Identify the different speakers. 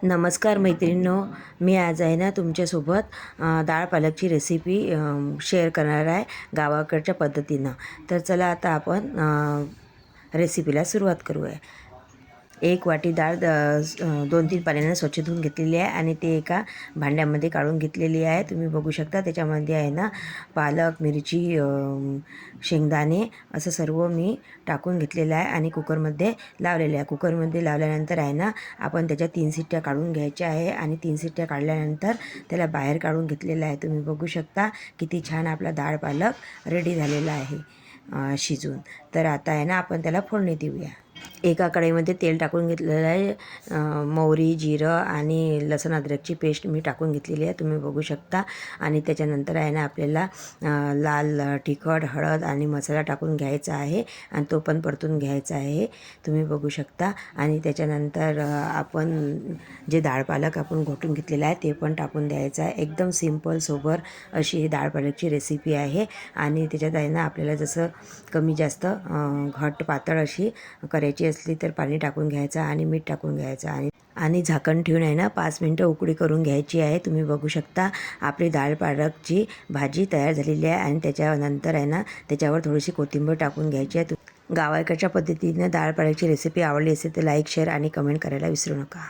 Speaker 1: नमस्कार मैत्रिणींनो, मी आज आहे ना तुमच्यासोबत डाळ पालकची रेसिपी शेअर करणार आहे गावाकडच्या पद्धतीनं. तर चला आता आपण रेसिपीला सुरुवात करूया. 1 वाटी डाळ 2-3 पाण्याने स्वच्छ धुवून घेतलेली आहे आणि ते एका भांड्यामध्ये काढून घेतलेली आहे. तुम्ही बघू शकता त्याच्यामध्ये आहे ना पालक, मिरची, शेंगदाणे असं सर्व मी टाकून घेतलेलं आहे आणि कुकरमध्ये लावलेलं आहे. कुकरमध्ये लावल्यानंतर आहे ना आपण त्याच्या 3 शिट्ट्या काढून घ्यायच्या आहे आणि 3 शिट्ट्या काढल्यानंतर त्याला बाहेर काढून घेतलेलं आहे. तुम्ही बघू शकता किती छान आपला डाळ पालक रेडी झालेला आहे शिजून. तर आता आहे ना आपण त्याला फोडणी देऊया. एका कढईमध्ये तेल टाकून घेतलेलं आहे. मोहरी, जिरं आणि लसूण अद्रकची पेस्ट मी टाकून घेतलेली आहे, तुम्ही बघू शकता. आणि त्याच्यानंतर आहे ना आपल्याला लाल तिखट, हळद आणि मसाला टाकून घ्यायचा आहे आणि तो पण परतून घ्यायचा आहे, तुम्ही बघू शकता. आणि त्याच्यानंतर आपण जे डाळ पालक आपण घोटून घेतलेला आहे ते पण टाकून द्यायचं आहे. एकदम सिंपल सोबर अशी ही डाळ पालकची रेसिपी आहे. आणि त्याच्यात आहे ना आपल्याला जसं कमी जास्त घट्ट पातळ अशी करायची असली तर पाणी टाकून घ्यायचं आणि मीठ टाकून घ्यायचं आणि झाकण ठेवून आहे ना 5 मिनटं उकळी करून घ्यायची आहे. तुम्ही बघू शकता आपली डाळ पालकची भाजी तयार झालेली आहे. आणि त्याच्यानंतर आहे ना त्याच्यावर थोडीशी कोथिंबीर टाकून घ्यायची आहे. गावाकडच्या पद्धतीने डाळ पालकची रेसिपी आवडली असेल तर लाईक, शेअर आणि कमेंट करायला विसरू नका.